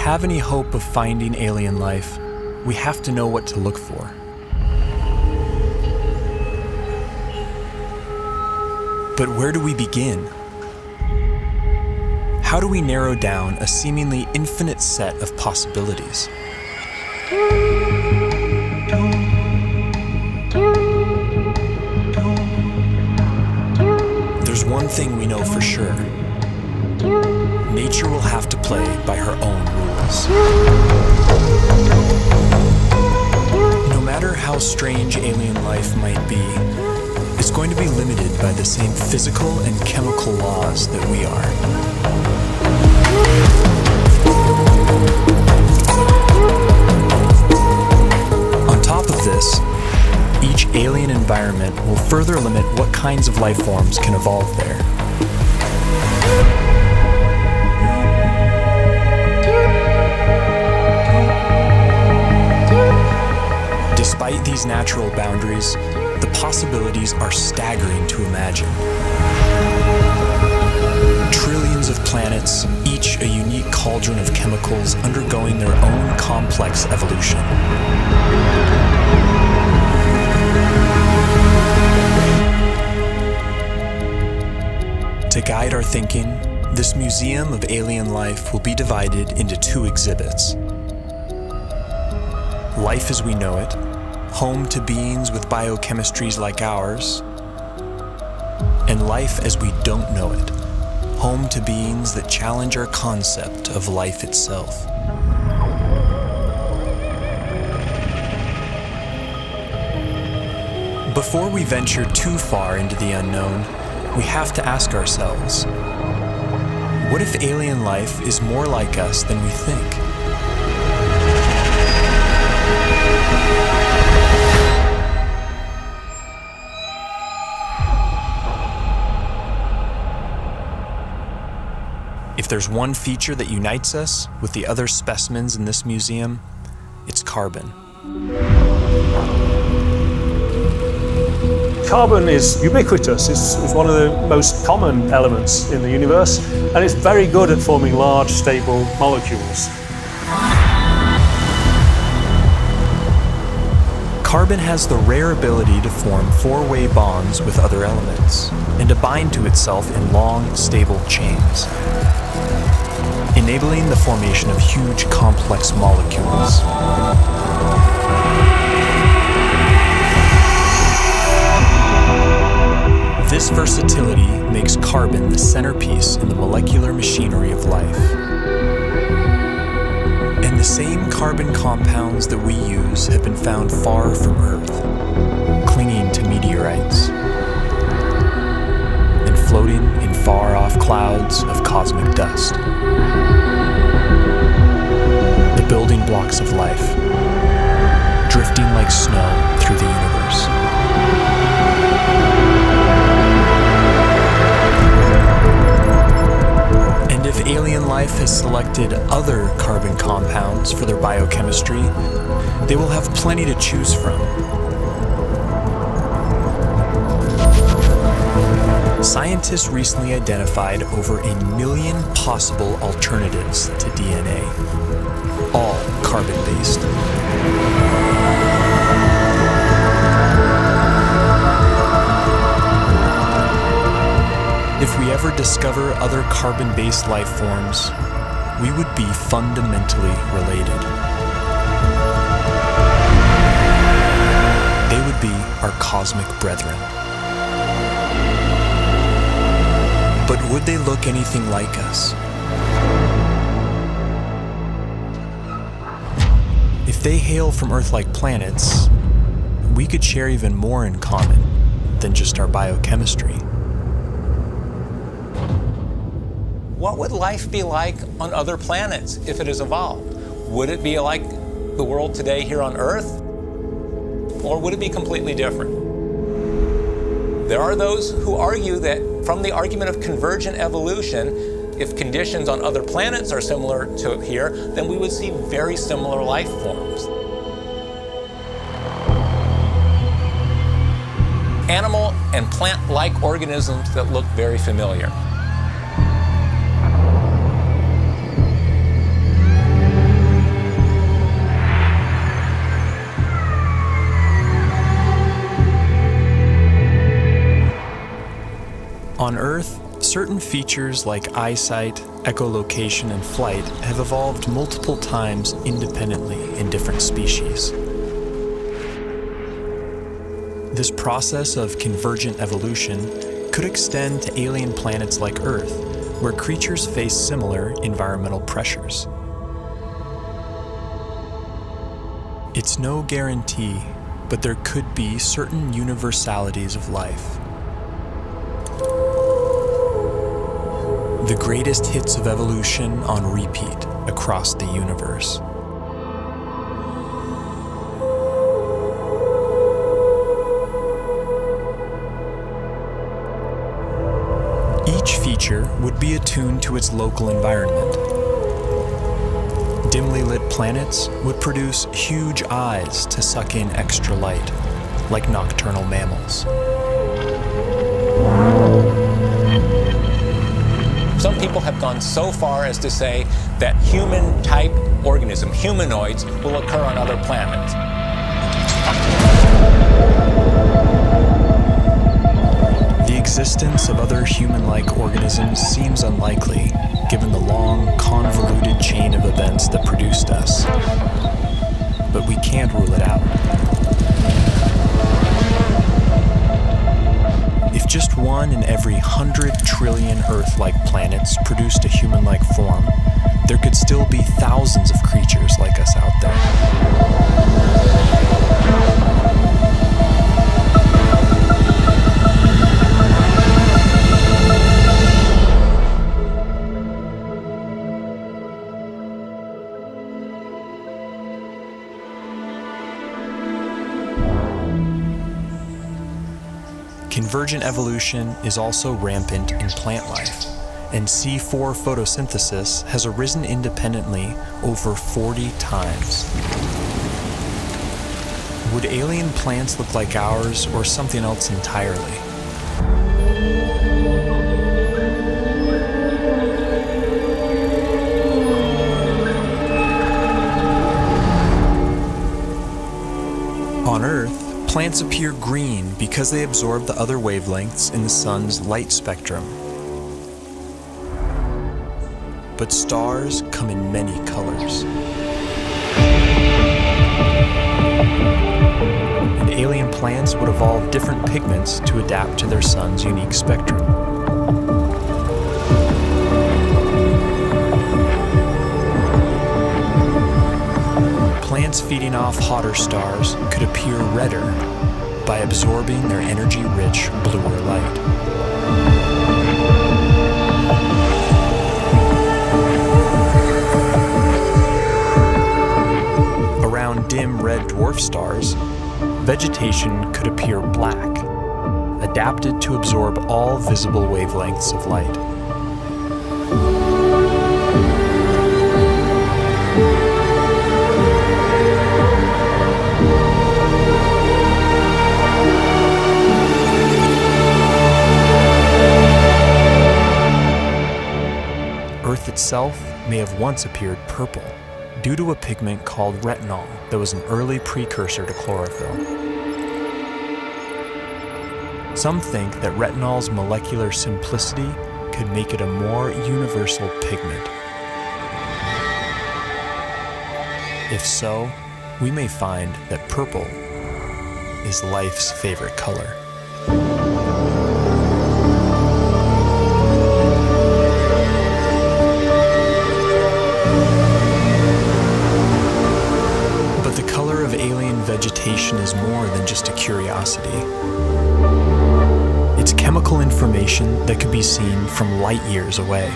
have any hope of finding alien life, we have to know what to look for. But where do we begin? How do we narrow down a seemingly infinite set of possibilities? There's one thing we know for sure. Nature will have to play by her own rules. No matter how strange alien life might be, it's going to be limited by the same physical and chemical laws that we are. On top of this, each alien environment will further limit what kinds of life forms can evolve there. Despite these natural boundaries, the possibilities are staggering to imagine. Trillions of planets, each a unique cauldron of chemicals undergoing their own complex evolution. To guide our thinking, this museum of alien life will be divided into two exhibits. Life as we know it, home to beings with biochemistries like ours, and life as we don't know it, home to beings that challenge our concept of life itself. Before we venture too far into the unknown, we have to ask ourselves, what if alien life is more like us than we think? If there's one feature that unites us with the other specimens in this museum, it's carbon. Carbon is ubiquitous. It's one of the most common elements in the universe, and it's very good at forming large, stable molecules. Carbon has the rare ability to form four-way bonds with other elements and to bind to itself in long, stable chains, enabling the formation of huge, complex molecules. This versatility makes carbon the centerpiece in the molecular machinery of life. And the same carbon compounds that we use have been found far from Earth, clinging to meteorites and floating in far-off clouds of cosmic dust. The building blocks of life, drifting like snow through the universe. And if alien life has selected other carbon compounds for their biochemistry, they will have plenty to choose from. Scientists recently identified over 1 million possible alternatives to DNA, all carbon-based. If we ever discover other carbon-based life forms, we would be fundamentally related. They would be our cosmic brethren. But would they look anything like us? If they hail from Earth-like planets, we could share even more in common than just our biochemistry. What would life be like on other planets if it has evolved? Would it be like the world today here on Earth? Or would it be completely different? There are those who argue that from the argument of convergent evolution, if conditions on other planets are similar to here, then we would see very similar life forms. Animal and plant-like organisms that look very familiar. certain features like eyesight, echolocation, and flight have evolved multiple times independently in different species. This process of convergent evolution could extend to alien planets like Earth, where creatures face similar environmental pressures. It's no guarantee, but there could be certain universalities of life. The greatest hits of evolution on repeat across the universe. Each feature would be attuned to its local environment. Dimly lit planets would produce huge eyes to suck in extra light, like nocturnal mammals. Some people have gone so far as to say that human-type organisms, humanoids, will occur on other planets. The existence of other human-like organisms seems unlikely, given the long, convoluted chain of events that produced us. But we can't rule it out. If just one in every 100 trillion Earth-like planets produced a human-like form, there could still be thousands of creatures like us out there. Convergent evolution is also rampant in plant life, and C4 photosynthesis has arisen independently over 40 times. Would alien plants look like ours or something else entirely? On Earth, plants appear green because they absorb the other wavelengths in the sun's light spectrum. But stars come in many colors. And alien plants would evolve different pigments to adapt to their sun's unique spectrum. Plants feeding off hotter stars could appear redder by absorbing their energy-rich bluer light. Around dim red dwarf stars, vegetation could appear black, adapted to absorb all visible wavelengths of light. Earth itself may have once appeared purple due to a pigment called retinol that was an early precursor to chlorophyll. Some think that retinol's molecular simplicity could make it a more universal pigment. If so, we may find that purple is life's favorite color. Vegetation is more than just a curiosity. It's chemical information that could be seen from light years away.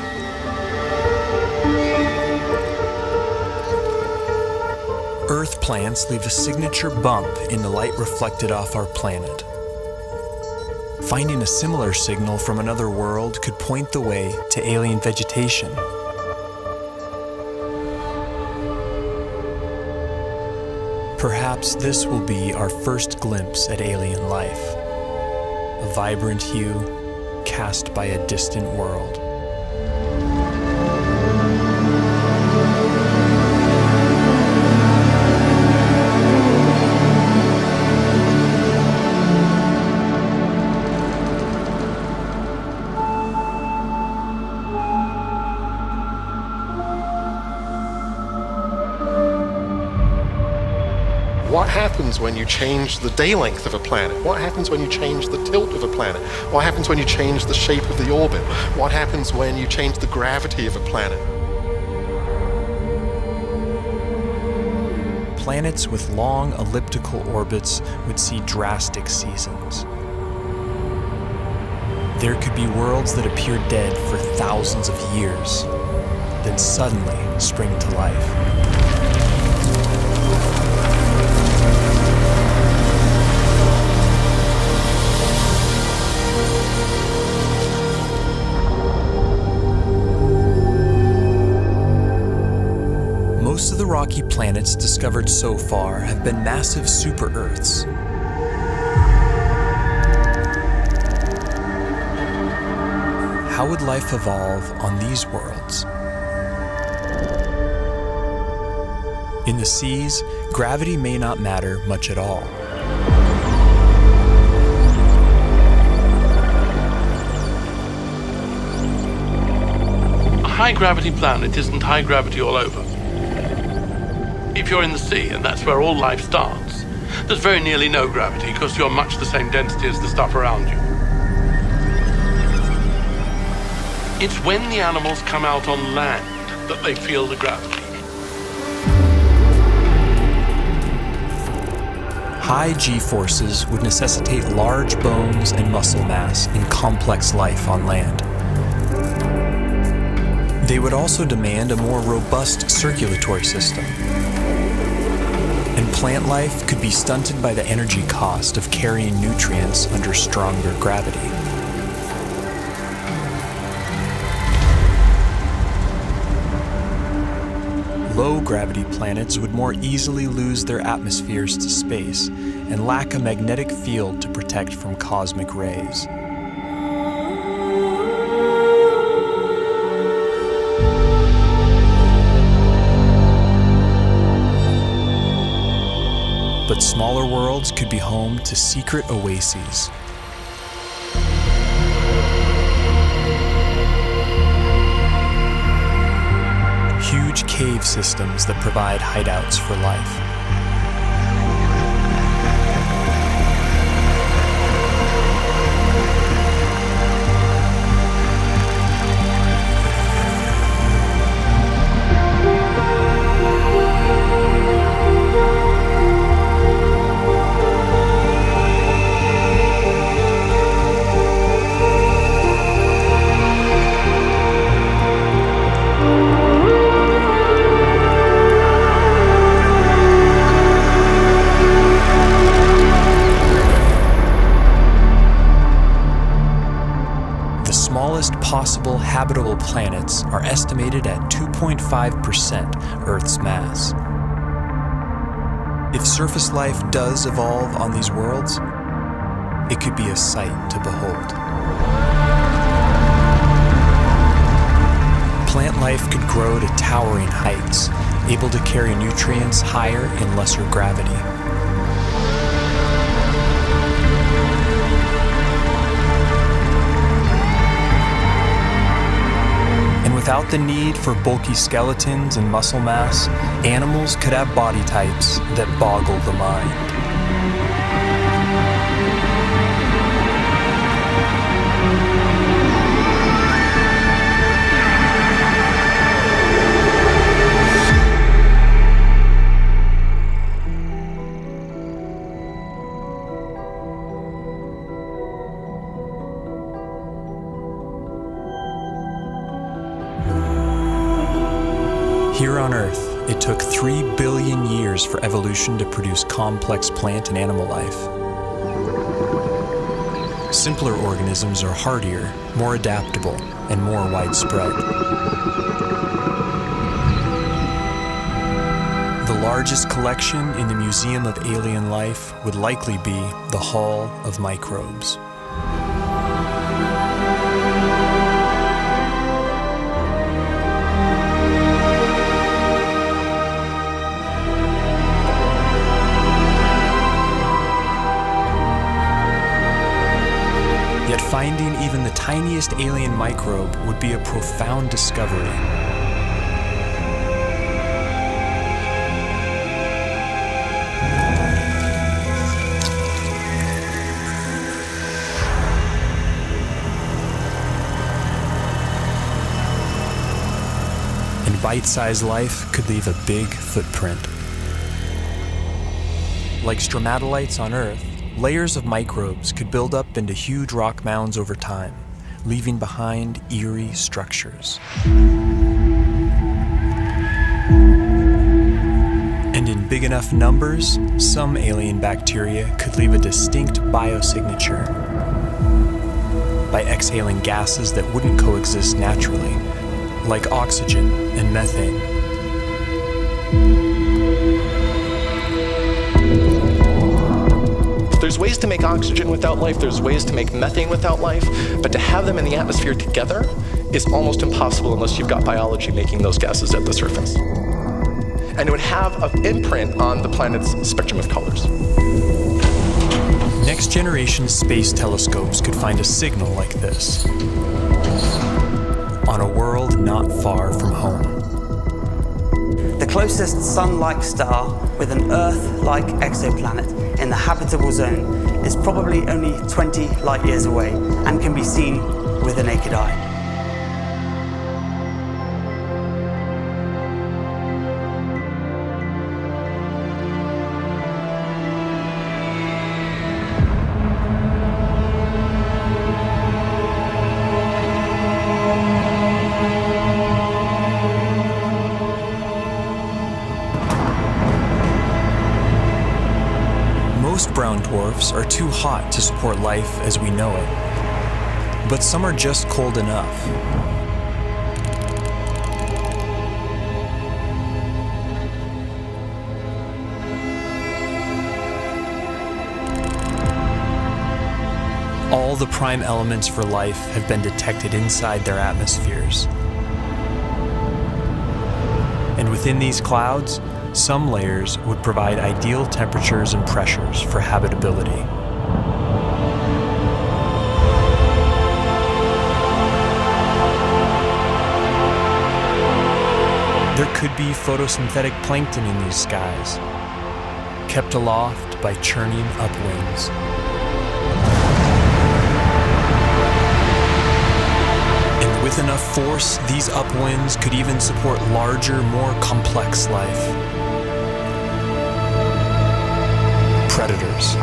Earth plants leave a signature bump in the light reflected off our planet. Finding a similar signal from another world could point the way to alien vegetation. Perhaps this will be our first glimpse at alien life, a vibrant hue cast by a distant world. What happens when you change the day length of a planet? What happens when you change the tilt of a planet? What happens when you change the shape of the orbit? What happens when you change the gravity of a planet? Planets with long elliptical orbits would see drastic seasons. There could be worlds that appear dead for thousands of years, then suddenly spring to life. Most of the rocky planets discovered so far have been massive super-Earths. How would life evolve on these worlds? In the seas, gravity may not matter much at all. A high-gravity planet isn't high gravity all over. If you're in the sea, and that's where all life starts, there's very nearly no gravity because you're much the same density as the stuff around you. It's when the animals come out on land that they feel the gravity. High G-forces would necessitate large bones and muscle mass in complex life on land. They would also demand a more robust circulatory system. And plant life could be stunted by the energy cost of carrying nutrients under stronger gravity. Low-gravity planets would more easily lose their atmospheres to space and lack a magnetic field to protect from cosmic rays. But smaller worlds could be home to secret oases. Huge cave systems that provide hideouts for life. Possible habitable planets are estimated at 2.5% Earth's mass. If surface life does evolve on these worlds, it could be a sight to behold. Plant life could grow to towering heights, able to carry nutrients higher in lesser gravity. Without the need for bulky skeletons and muscle mass, animals could have body types that boggle the mind. Here on Earth, it took 3 billion years for evolution to produce complex plant and animal life. Simpler organisms are hardier, more adaptable, and more widespread. The largest collection in the Museum of Alien Life would likely be the Hall of Microbes. Yet finding even the tiniest alien microbe would be a profound discovery. and bite-sized life could leave a big footprint. Like stromatolites on Earth, layers of microbes could build up into huge rock mounds over time, leaving behind eerie structures. And in big enough numbers, some alien bacteria could leave a distinct biosignature by exhaling gases that wouldn't coexist naturally, like oxygen and methane. There's ways to make oxygen without life, there's ways to make methane without life, but to have them in the atmosphere together is almost impossible unless you've got biology making those gases at the surface. And it would have an imprint on the planet's spectrum of colors. Next-generation space telescopes could find a signal like this on a world not far from home. The closest Sun-like star with an Earth-like exoplanet in the habitable zone is probably only 20 light years away and can be seen with the naked eye. Most brown dwarfs are too hot to support life as we know it, but some are just cold enough. All the prime elements for life have been detected inside their atmospheres. And within these clouds, some layers would provide ideal temperatures and pressures for habitability. There could be photosynthetic plankton in these skies, kept aloft by churning upwinds. And with enough force, these upwinds could even support larger, more complex life. Predators.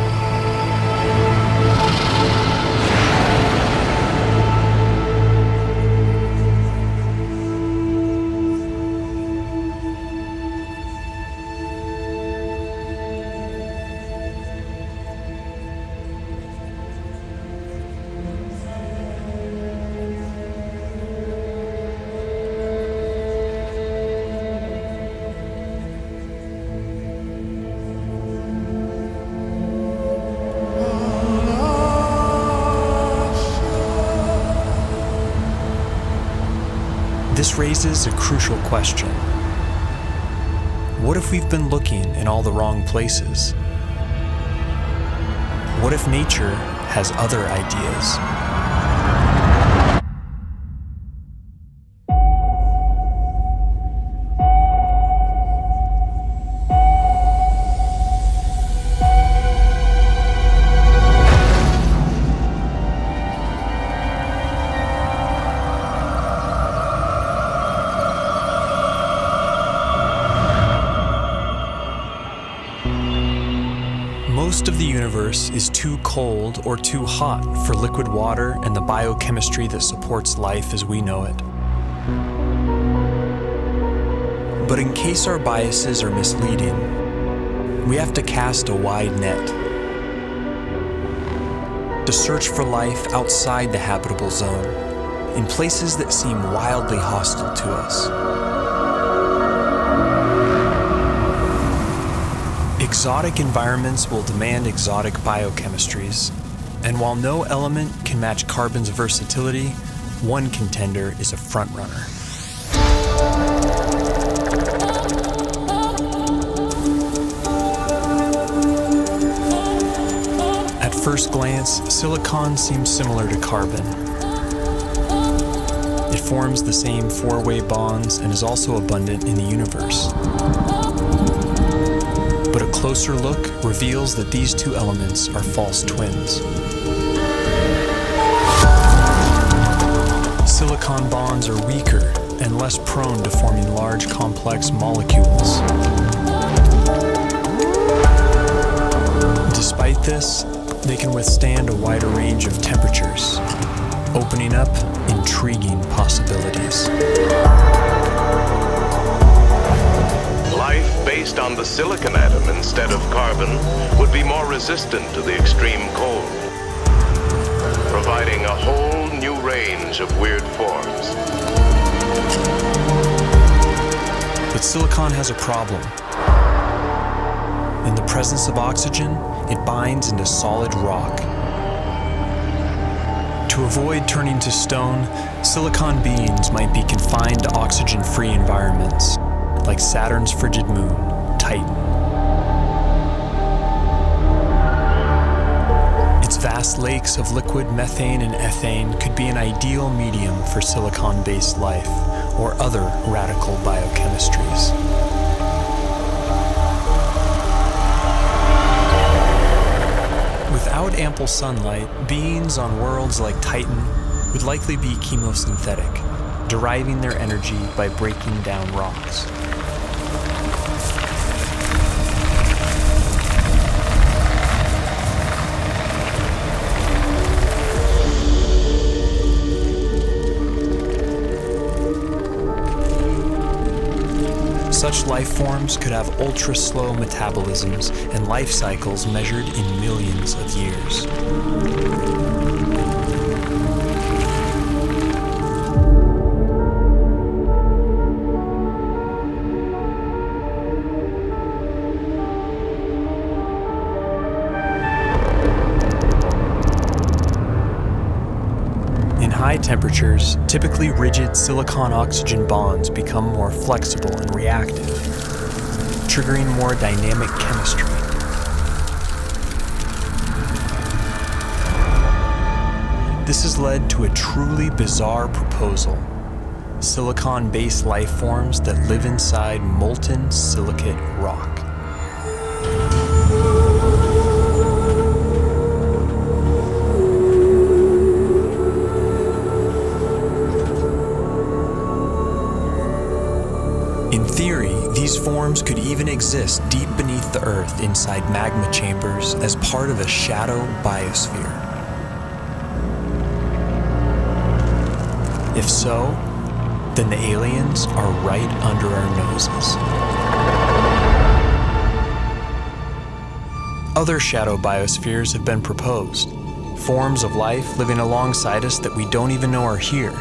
This raises a crucial question. What if we've been looking in all the wrong places? What if nature has other ideas? Most of the universe is too cold or too hot for liquid water and the biochemistry that supports life as we know it. But in case our biases are misleading, we have to cast a wide net to search for life outside the habitable zone, in places that seem wildly hostile to us. Exotic environments will demand exotic biochemistries, and while no element can match carbon's versatility, one contender is a frontrunner. At first glance, silicon seems similar to carbon. It forms the same four-way bonds and is also abundant in the universe. But a closer look reveals that these two elements are false twins. Silicon bonds are weaker and less prone to forming large, complex molecules. Despite this, they can withstand a wider range of temperatures, opening up intriguing possibilities. Life based on the silicon atom instead of carbon would be more resistant to the extreme cold, providing a whole new range of weird forms. But silicon has a problem. In the presence of oxygen, it binds into solid rock. To avoid turning to stone, silicon beings might be confined to oxygen-free environments, like Saturn's frigid moon, Titan. Its vast lakes of liquid methane and ethane could be an ideal medium for silicon-based life or other radical biochemistries. Without ample sunlight, beings on worlds like Titan would likely be chemosynthetic, deriving their energy by breaking down rocks. Such life forms could have ultra-slow metabolisms and life cycles measured in millions of years. In high temperatures, typically rigid silicon-oxygen bonds become more flexible and reactive, triggering more dynamic chemistry. This has led to a truly bizarre proposal: silicon-based life forms that live inside molten silicate rock. In theory, these forms could even exist deep beneath the Earth inside magma chambers as part of a shadow biosphere. If so, then the aliens are right under our noses. Other shadow biospheres have been proposed, forms of life living alongside us that we don't even know are here,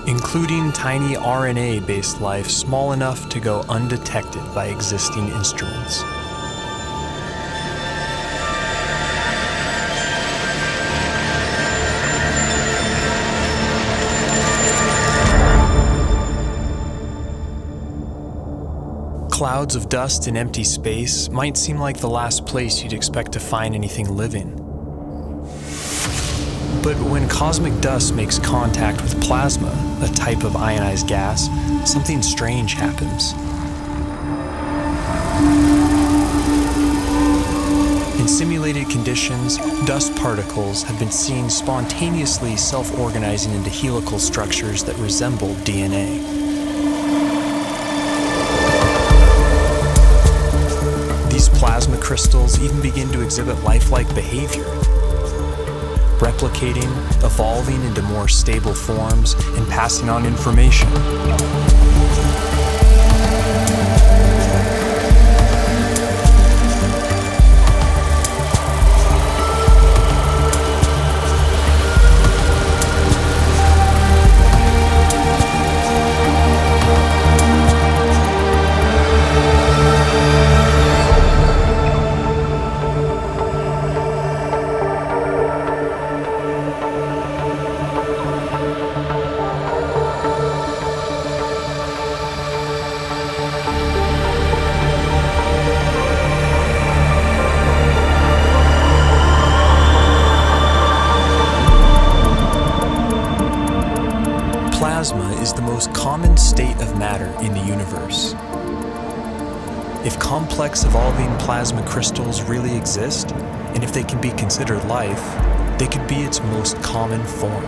including tiny RNA-based life small enough to go undetected by existing instruments. Clouds of dust in empty space might seem like the last place you'd expect to find anything living. But when cosmic dust makes contact with plasma, a type of ionized gas, something strange happens. In simulated conditions, dust particles have been seen spontaneously self-organizing into helical structures that resemble DNA. These plasma crystals even begin to exhibit lifelike behavior, replicating, evolving into more stable forms, and passing on information. Plasma is the most common state of matter in the universe. If complex evolving plasma crystals really exist, and if they can be considered life, they could be its most common form.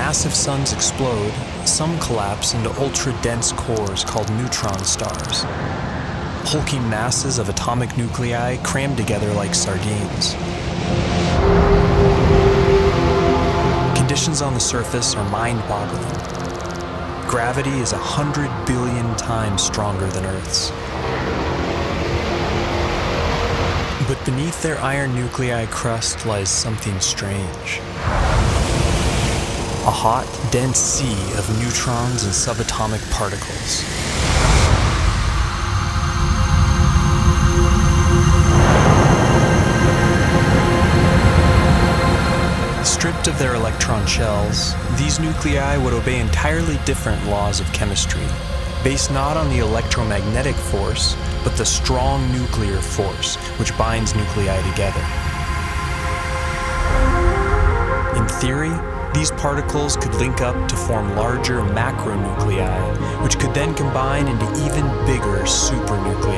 massive suns explode, some collapse into ultra-dense cores called neutron stars. Hulking masses of atomic nuclei crammed together like sardines. Conditions on the surface are mind-boggling. Gravity is 100 billion times stronger than Earth's. But beneath their iron nuclei crust lies something strange. A hot, dense sea of neutrons and subatomic particles. Stripped of their electron shells, these nuclei would obey entirely different laws of chemistry, based not on the electromagnetic force, but the strong nuclear force which binds nuclei together. In theory, these particles could link up to form larger macronuclei, which could then combine into even bigger supernuclei.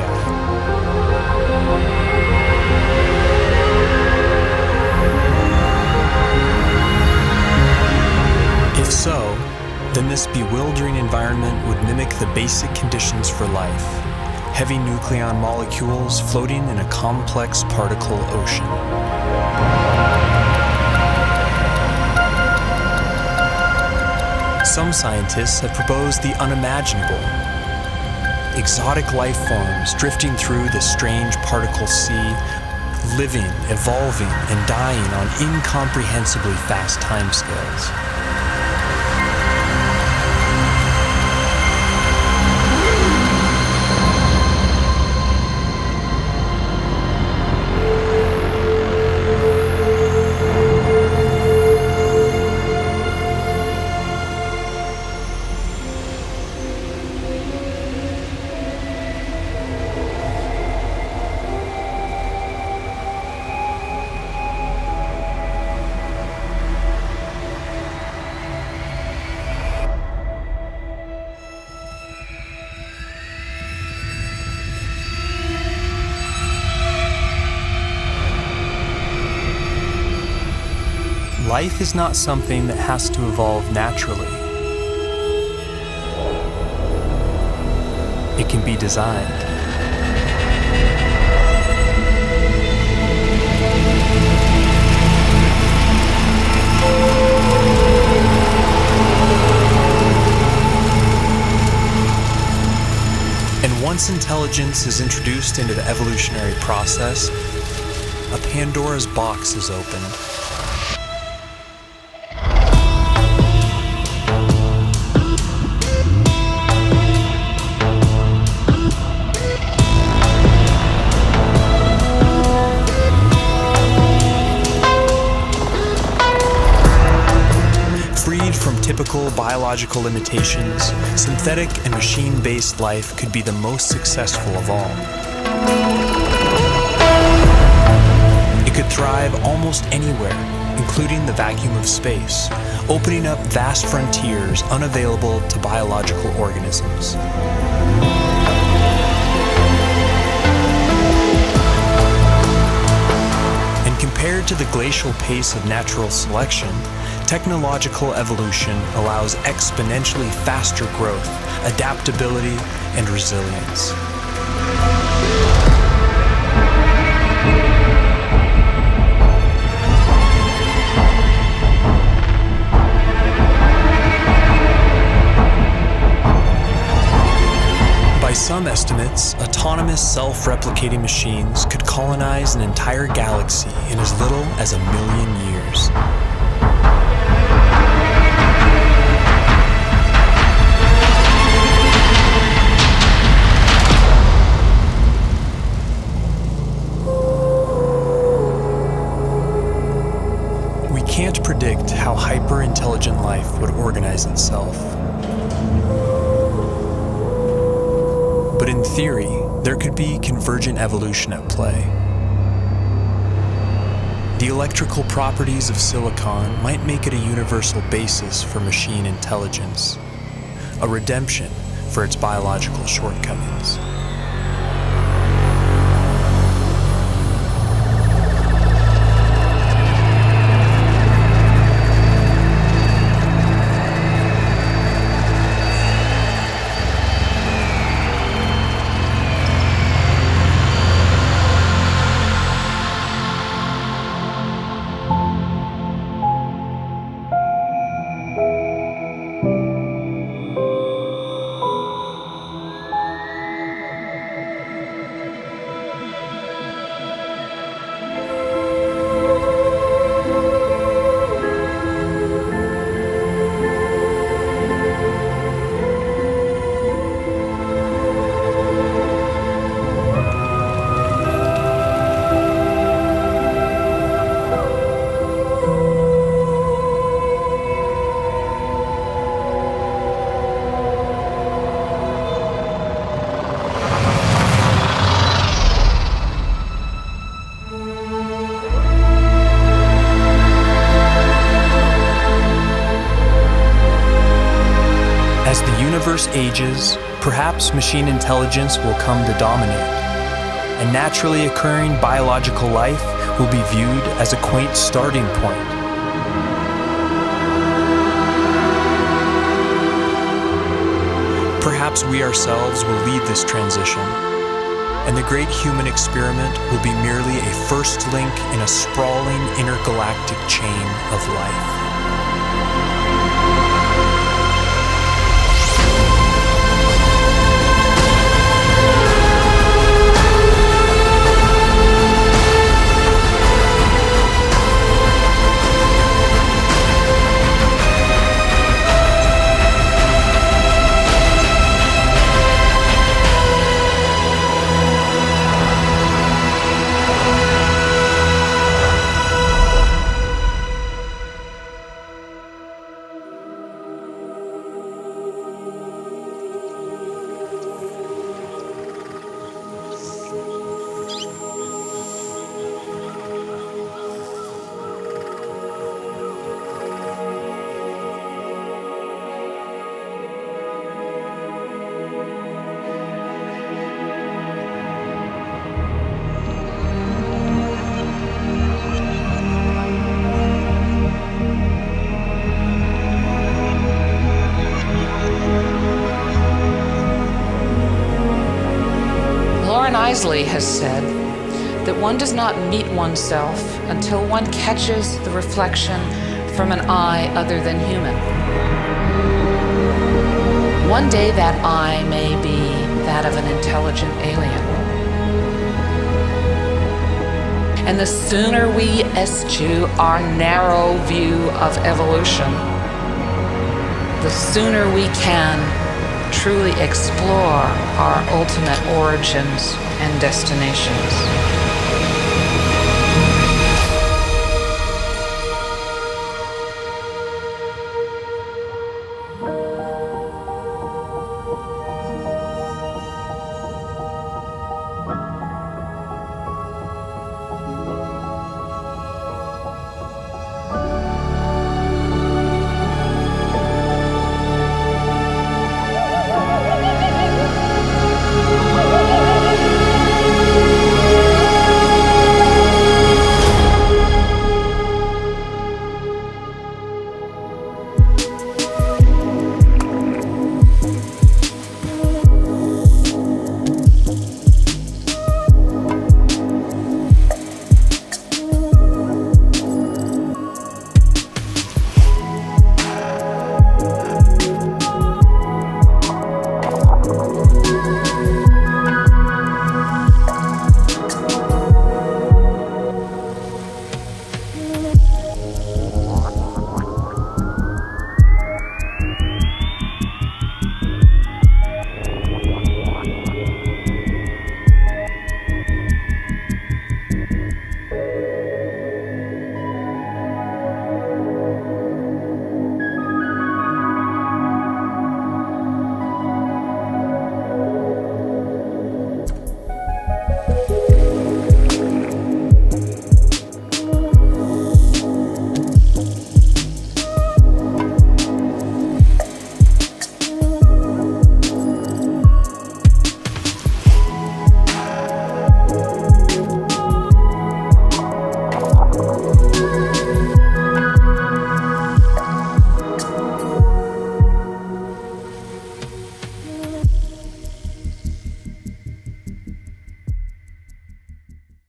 If so, then this bewildering environment would mimic the basic conditions for life: heavy nucleon molecules floating in a complex particle ocean. Some scientists have proposed the unimaginable: exotic life forms drifting through the strange particle sea, living, evolving, and dying on incomprehensibly fast timescales. Life is not something that has to evolve naturally. It can be designed. And once intelligence is introduced into the evolutionary process, a Pandora's box is opened. Typical biological limitations, synthetic and machine-based life could be the most successful of all. It could thrive almost anywhere, including the vacuum of space, opening up vast frontiers unavailable to biological organisms. And compared to the glacial pace of natural selection, technological evolution allows exponentially faster growth, adaptability, and resilience. By some estimates, autonomous self-replicating machines could colonize an entire galaxy in as little as 1 million years. We can't predict how hyper-intelligent life would organize itself. But in theory, there could be convergent evolution at play. The electrical properties of silicon might make it a universal basis for machine intelligence, a redemption for its biological shortcomings. universe ages, perhaps machine intelligence will come to dominate, and naturally occurring biological life will be viewed as a quaint starting point. Perhaps we ourselves will lead this transition, and the great human experiment will be merely a first link in a sprawling intergalactic chain of life. Isley has said that one does not meet oneself until one catches the reflection from an eye other than human. One day that eye may be that of an intelligent alien. And the sooner we eschew our narrow view of evolution, the sooner we can truly explore our ultimate origins and destinations.